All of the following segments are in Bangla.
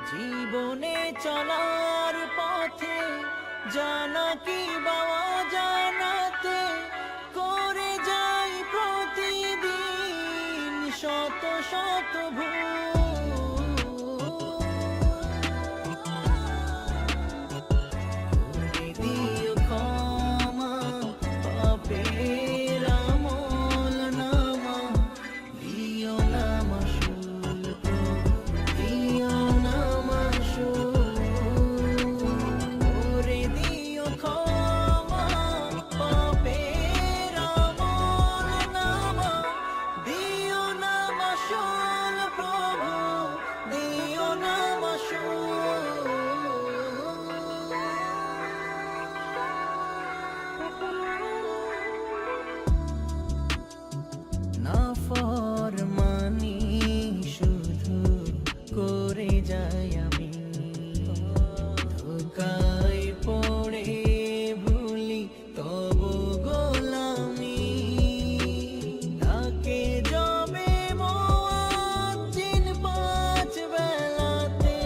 জীবনে চলার পথে জানা কি বাবা জানাতে করে যাই প্রতিদিন শত শত ভুল। করে দিও ক্ষমা পাপের আমল নামা, দিও না মাসুল প্রভু, দিও না মাসুল। করে দিও ক্ষমা পাপের আমল নামা, দিও না মাসুল প্রভু, দিও না মাসুল। নাফরমানি শুধু করে যাই আমি, ধোঁকায় পড়ে ভুলি তবু গোলামি। তাকে যাবে মুয়াজ্জিন পাঁচ বেলাতে,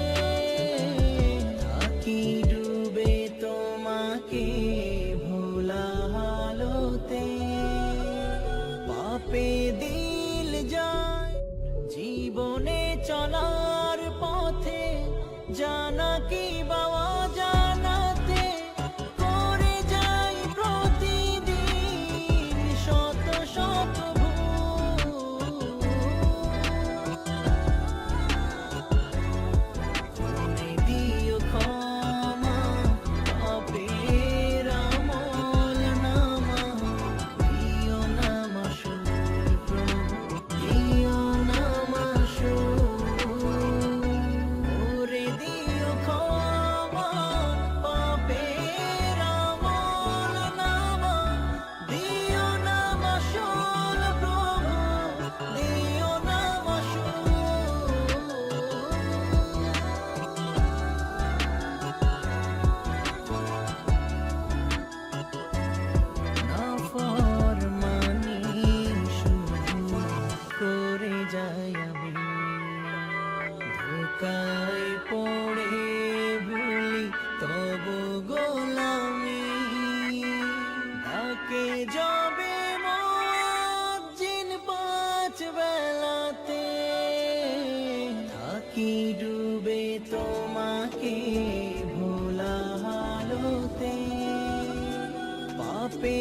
থাকি ডুবে তোমাকে ভোলা হালতে। পাপে দিল যায় জীবনে চলার পথে জানা কি বাবা জানাতে করে যাই প্রতিদিন শত শত ভুল। করে দিও ক্ষমা পাপের আমল নামা, দিও না মাসুল প্রভু, দিও না মাসুল। করে দিও ক্ষমা পাপের আমল নামা, দিও না মাসুল প্রভু, দিও না মাসুল। নাফরমানি শুধু করে যাই আমি, ধোঁকায় পড়ে ভুলি তবু গোলামি। তাকে যাবে মুয়াজ্জিন পাঁচ বেলাতে, থাকি ডুবে তোমাকে ভোলা হালতে। পাপে